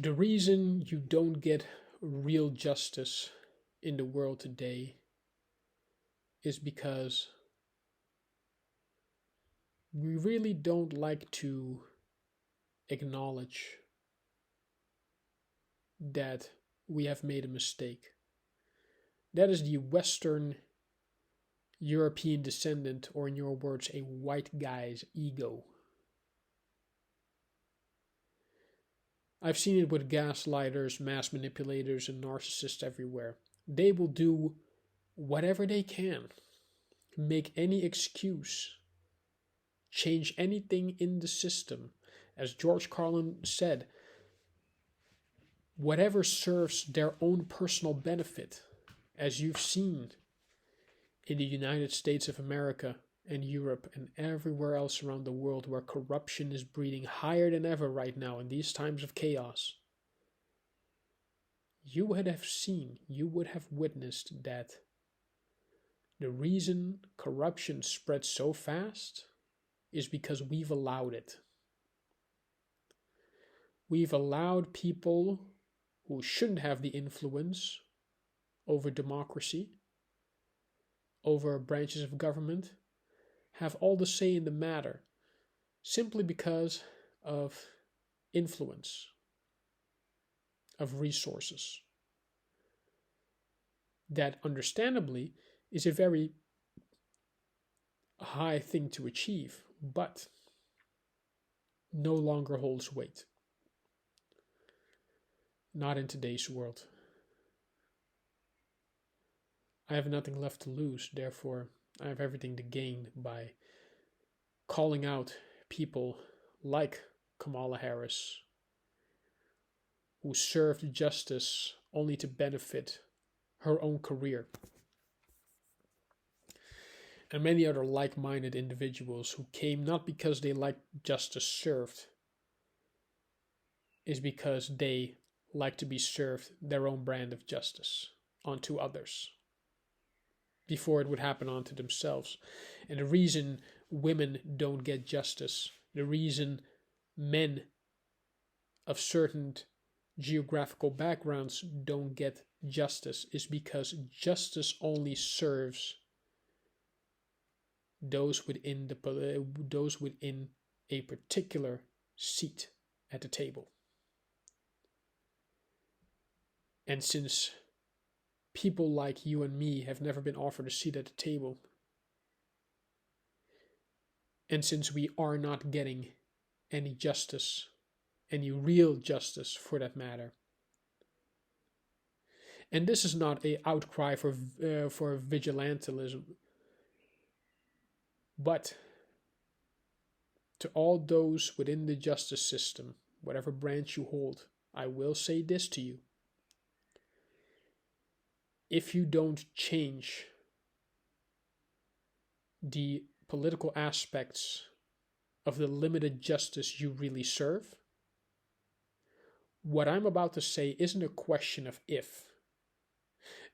The reason you don't get real justice in the world today is because we really don't like to acknowledge that we have made a mistake. That is the Western European descendant, or in your words, a white guy's ego. I've seen it with gaslighters, mass manipulators, and narcissists everywhere. They will do whatever they can, make any excuse, change anything in the system. As George Carlin said, whatever serves their own personal benefit, as you've seen in the United States of America and Europe and everywhere else around the world where corruption is breeding higher than ever right now in these times of chaos. You would have witnessed that the reason corruption spreads so fast is because we've allowed it. We've allowed people who shouldn't have the influence over democracy, over branches of government, have all the say in the matter simply because of influence, of resources. That understandably is a very high thing to achieve, but no longer holds weight. Not in today's world. I have nothing left to lose, therefore I have everything to gain by calling out people like Kamala Harris, who served justice only to benefit her own career, and many other like-minded individuals who came not because they liked justice served, is because they like to be served their own brand of justice onto others before it would happen onto themselves. And the reason women don't get justice, the reason men of certain geographical backgrounds don't get justice, is because justice only serves those within a particular seat at the table. And since people like you and me have never been offered a seat at the table, and since we are not getting any justice, any real justice for that matter, and this is not an outcry for vigilantism, but to all those within the justice system, whatever branch you hold, I will say this to you. If you don't change the political aspects of the limited justice you really serve, what I'm about to say isn't a question of if,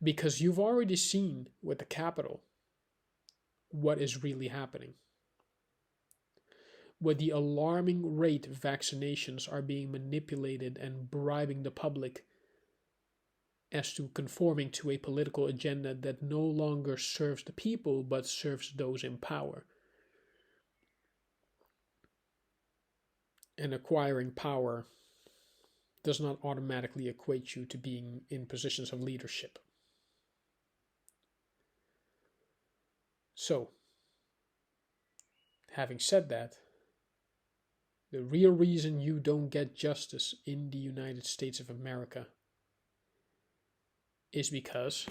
because you've already seen with the Capitol what is really happening. With the alarming rate vaccinations are being manipulated and bribing the public as to conforming to a political agenda that no longer serves the people but serves those in power. And acquiring power does not automatically equate you to being in positions of leadership. So, having said that, the real reason you don't get justice in the United States of America is because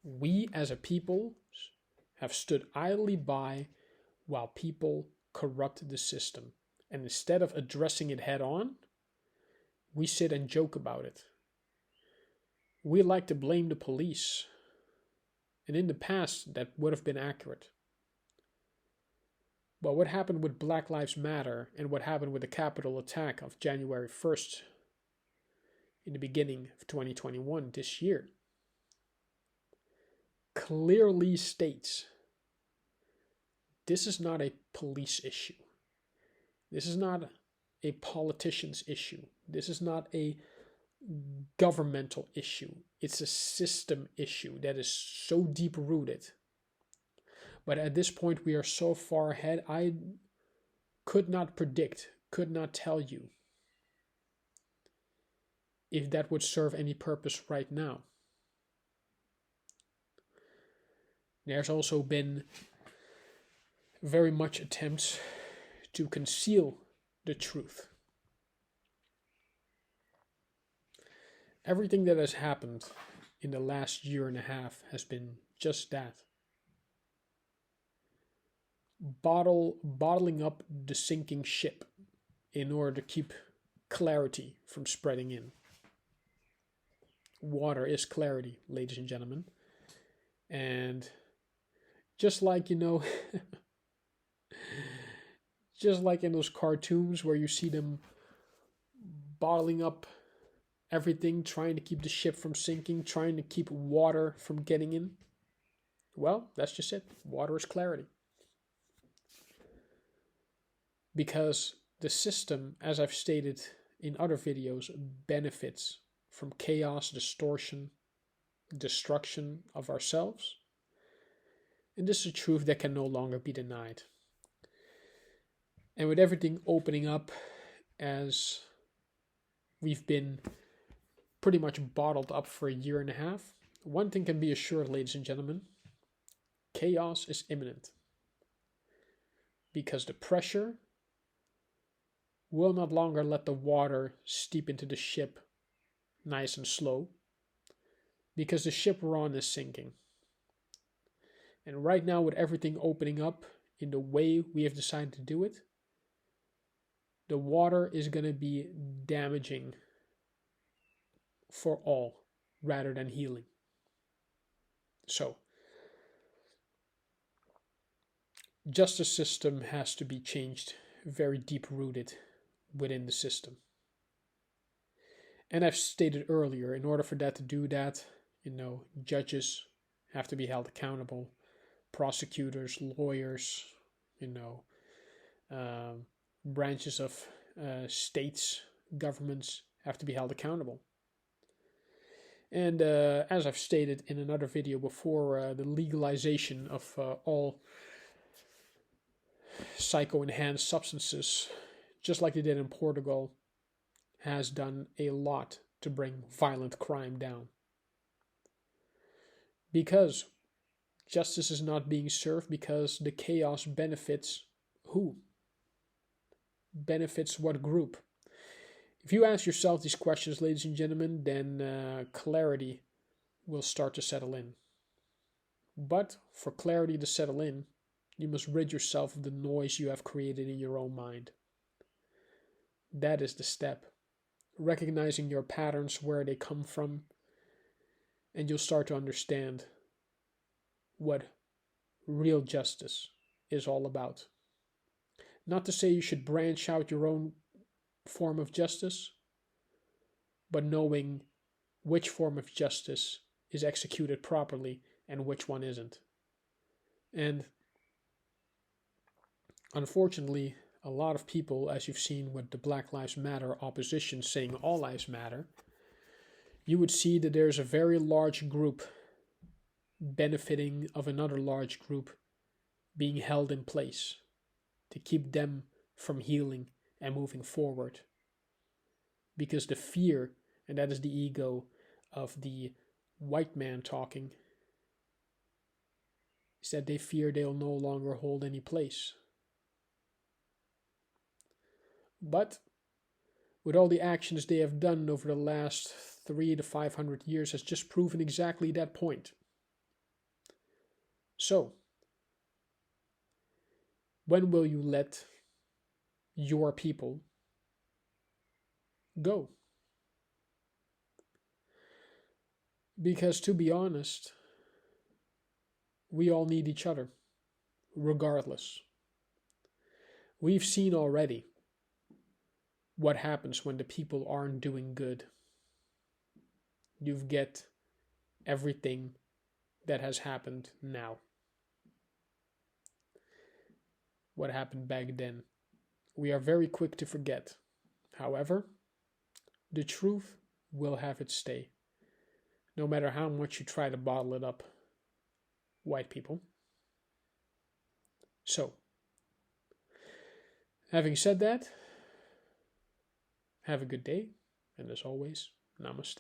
we as a people have stood idly by while people corrupt the system. And instead of addressing it head on, we sit and joke about it. We like to blame the police. And in the past, that would have been accurate. But what happened with Black Lives Matter and what happened with the Capitol attack of January 1st in the beginning of 2021 this year clearly states this is not a police issue. This is not a politician's issue. This is not a governmental issue. It's a system issue that is so deep rooted. But at this point, we are so far ahead, I could not predict, could not tell you if that would serve any purpose right now. There's also been very much attempts to conceal the truth. Everything that has happened in the last year and a half has been just that. Bottling up the sinking ship in order to keep clarity from spreading in. Water is clarity, ladies and gentlemen. And just like, just like in those cartoons where you see them bottling up everything, trying to keep the ship from sinking, trying to keep water from getting in. Well, that's just it. Water is clarity. Because the system, as I've stated in other videos, benefits from chaos, distortion, destruction of ourselves. And this is a truth that can no longer be denied. And with everything opening up, as we've been pretty much bottled up for a year and a half, one thing can be assured, ladies and gentlemen, chaos is imminent. Because the pressure will not longer let the water steep into the ship nice and slow, because the ship we're on is sinking. And right now, with everything opening up in the way we have decided to do it, the water is going to be damaging for all rather than healing. So, justice system has to be changed, very deep rooted within the system. And I've stated earlier, in order for that to do that, judges have to be held accountable, prosecutors, lawyers, branches of states, governments have to be held accountable. And as I've stated in another video before, the legalization of all psycho-enhanced substances, just like they did in Portugal, has done a lot to bring violent crime down. Because justice is not being served, because the chaos benefits who? Benefits what group? If you ask yourself these questions, ladies and gentlemen, then clarity will start to settle in. But for clarity to settle in, you must rid yourself of the noise you have created in your own mind. That is the step. Recognizing your patterns, where they come from, and you'll start to understand what real justice is all about. Not to say you should branch out your own form of justice, but knowing which form of justice is executed properly and which one isn't. And unfortunately, a lot of people, as you've seen with the Black Lives Matter opposition saying all lives matter, you would see that there's a very large group benefiting of another large group being held in place to keep them from healing and moving forward. Because the fear, and that is the ego of the white man talking, is that they fear they'll no longer hold any place. But with all the actions they have done over the last 300 to 500 years has just proven exactly that point. So, when will you let your people go? Because to be honest, we all need each other, regardless. We've seen already what happens when the people aren't doing good. You get everything that has happened now. What happened back then? We are very quick to forget. However, the truth will have its day, no matter how much you try to bottle it up, white people. So, having said that, have a good day, and as always, namaste.